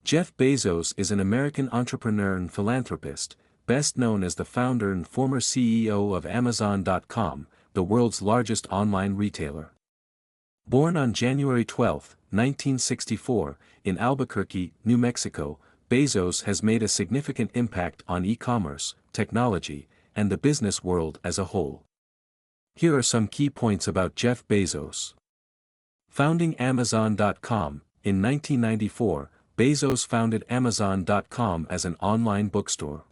Jeff Bezos is an American entrepreneur and philanthropist, best known as the founder and former CEO of Amazon.com, the world's largest online retailer. Born on January 12, 1964, in Albuquerque, New Mexico, Bezos has made a significant impact on e-commerce, technology, and the business world as a whole. Here are some key points about Jeff Bezos. Founding Amazon.com, in 1994, Bezos founded Amazon.com as an online bookstore.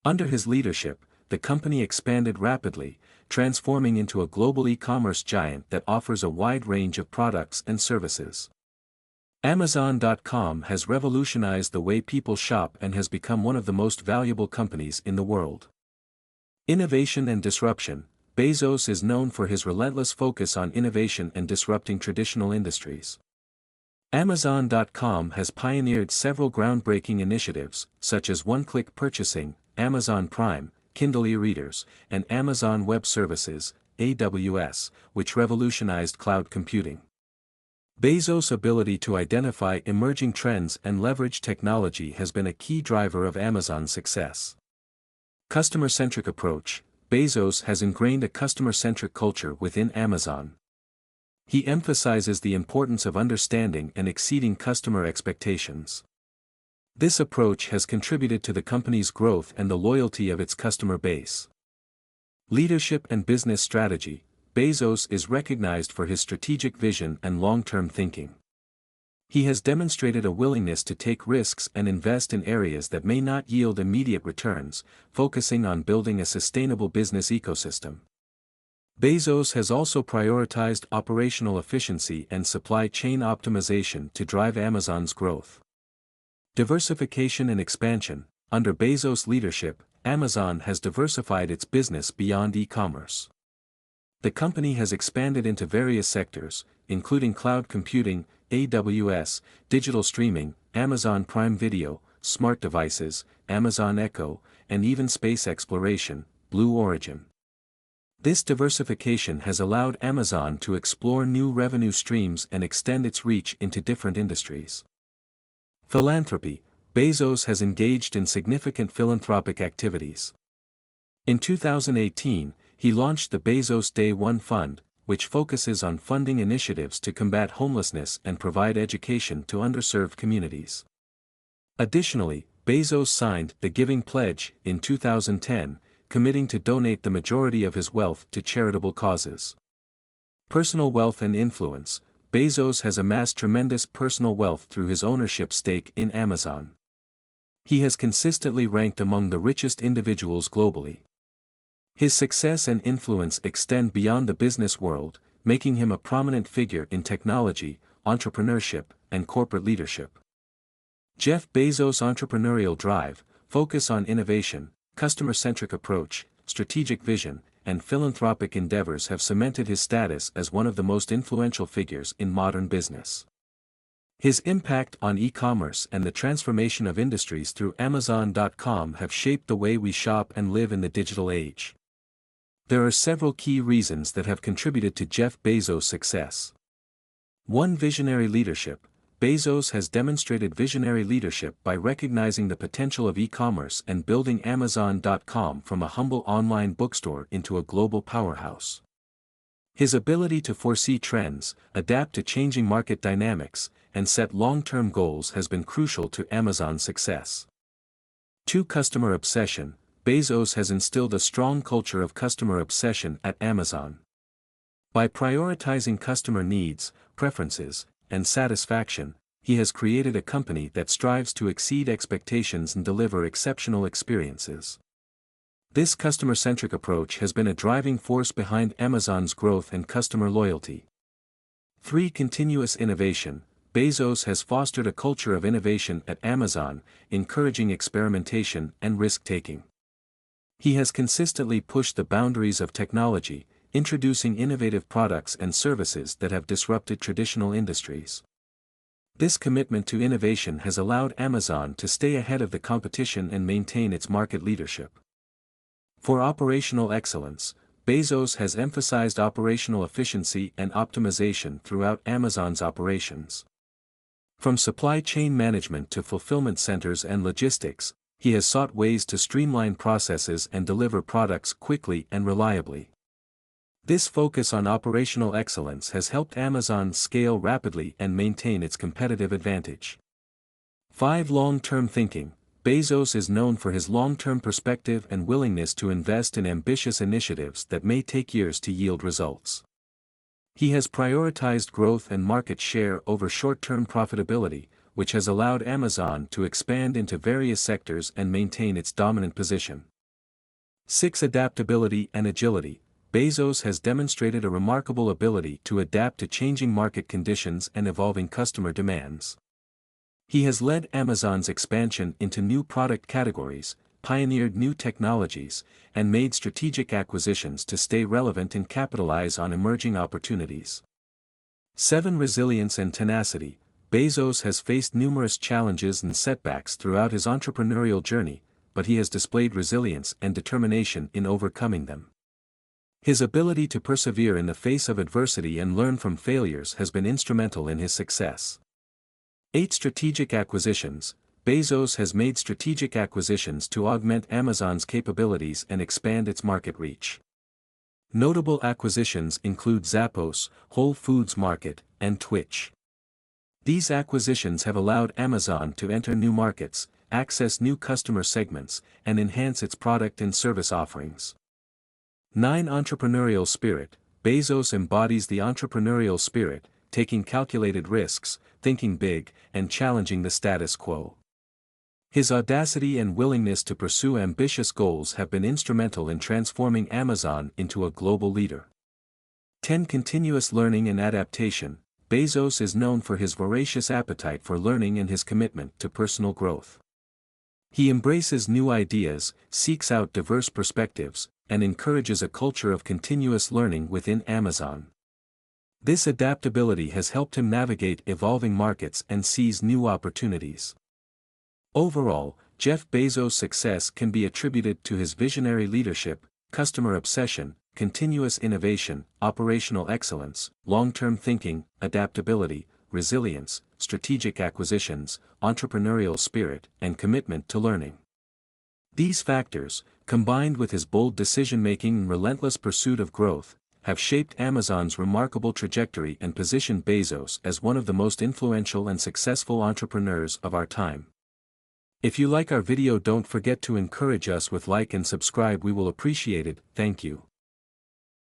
Under his leadership, the company expanded rapidly, transforming into a global e-commerce giant that offers a wide range of products and services. Amazon.com has revolutionized the way people shop and has become one of the most valuable companies in the world. Innovation and disruption. Bezos is known for his relentless focus on innovation and disrupting traditional industries. Amazon.com has pioneered several groundbreaking initiatives, such as one-click purchasing, Amazon Prime, Kindle e-readers, and Amazon Web Services, AWS, which revolutionized cloud computing. Bezos' ability to identify emerging trends and leverage technology has been a key driver of Amazon's success. Customer-centric approach. Bezos has ingrained a customer-centric culture within Amazon. He emphasizes the importance of understanding and exceeding customer expectations. This approach has contributed to the company's growth and the loyalty of its customer base. Leadership and business strategy. Bezos is recognized for his strategic vision and long-term thinking. He has demonstrated a willingness to take risks and invest in areas that may not yield immediate returns, focusing on building a sustainable business ecosystem. Bezos has also prioritized operational efficiency and supply chain optimization to drive Amazon's growth. Diversification and expansion. Under Bezos' leadership, Amazon has diversified its business beyond e-commerce. The company has expanded into various sectors, including cloud computing, AWS, digital streaming, Amazon Prime Video, smart devices, Amazon Echo, and even space exploration, Blue Origin. This diversification has allowed Amazon to explore new revenue streams and extend its reach into different industries. Philanthropy. Bezos has engaged in significant philanthropic activities. In 2018, he launched the Bezos Day One Fund, which focuses on funding initiatives to combat homelessness and provide education to underserved communities. Additionally, Bezos signed the Giving Pledge in 2010, committing to donate the majority of his wealth to charitable causes. Personal wealth and influence. Bezos has amassed tremendous personal wealth through his ownership stake in Amazon. He has consistently ranked among the richest individuals globally. His success and influence extend beyond the business world, making him a prominent figure in technology, entrepreneurship, and corporate leadership. Jeff Bezos' entrepreneurial drive, focus on innovation, customer-centric approach, strategic vision, and philanthropic endeavors have cemented his status as one of the most influential figures in modern business. His impact on e-commerce and the transformation of industries through Amazon.com have shaped the way we shop and live in the digital age. There are several key reasons that have contributed to Jeff Bezos' success. 1. Visionary leadership. Bezos has demonstrated visionary leadership by recognizing the potential of e-commerce and building Amazon.com from a humble online bookstore into a global powerhouse. His ability to foresee trends, adapt to changing market dynamics, and set long-term goals has been crucial to Amazon's success. 2. Customer obsession. Bezos has instilled a strong culture of customer obsession at Amazon. By prioritizing customer needs, preferences, and satisfaction, he has created a company that strives to exceed expectations and deliver exceptional experiences. This customer-centric approach has been a driving force behind Amazon's growth and customer loyalty. 3. Continuous innovation. Bezos has fostered a culture of innovation at Amazon, encouraging experimentation and risk-taking. He has consistently pushed the boundaries of technology, introducing innovative products and services that have disrupted traditional industries. This commitment to innovation has allowed Amazon to stay ahead of the competition and maintain its market leadership. For operational excellence, Bezos has emphasized operational efficiency and optimization throughout Amazon's operations. From supply chain management to fulfillment centers and logistics, he has sought ways to streamline processes and deliver products quickly and reliably. This focus on operational excellence has helped Amazon scale rapidly and maintain its competitive advantage. 5. Long-term thinking. Bezos is known for his long-term perspective and willingness to invest in ambitious initiatives that may take years to yield results. He has prioritized growth and market share over short-term profitability, which has allowed Amazon to expand into various sectors and maintain its dominant position. 6. Adaptability and agility. Bezos has demonstrated a remarkable ability to adapt to changing market conditions and evolving customer demands. He has led Amazon's expansion into new product categories, pioneered new technologies, and made strategic acquisitions to stay relevant and capitalize on emerging opportunities. 7. Resilience and tenacity. Bezos has faced numerous challenges and setbacks throughout his entrepreneurial journey, but he has displayed resilience and determination in overcoming them. His ability to persevere in the face of adversity and learn from failures has been instrumental in his success. 8. Strategic acquisitions. Bezos has made strategic acquisitions to augment Amazon's capabilities and expand its market reach. Notable acquisitions include Zappos, Whole Foods Market, and Twitch. These acquisitions have allowed Amazon to enter new markets, access new customer segments, and enhance its product and service offerings. 9. Entrepreneurial spirit. Bezos embodies the entrepreneurial spirit, taking calculated risks, thinking big, and challenging the status quo. His audacity and willingness to pursue ambitious goals have been instrumental in transforming Amazon into a global leader. 10. Continuous learning and adaptation. Bezos is known for his voracious appetite for learning and his commitment to personal growth. He embraces new ideas, seeks out diverse perspectives, and encourages a culture of continuous learning within Amazon. This adaptability has helped him navigate evolving markets and seize new opportunities. Overall, Jeff Bezos' success can be attributed to his visionary leadership, customer obsession, continuous innovation, operational excellence, long-term thinking, adaptability, resilience, strategic acquisitions, entrepreneurial spirit, and commitment to learning. These factors, combined with his bold decision-making and relentless pursuit of growth, have shaped Amazon's remarkable trajectory and positioned Bezos as one of the most influential and successful entrepreneurs of our time. If you like our video, don't forget to encourage us with like and subscribe. We will appreciate it. Thank you.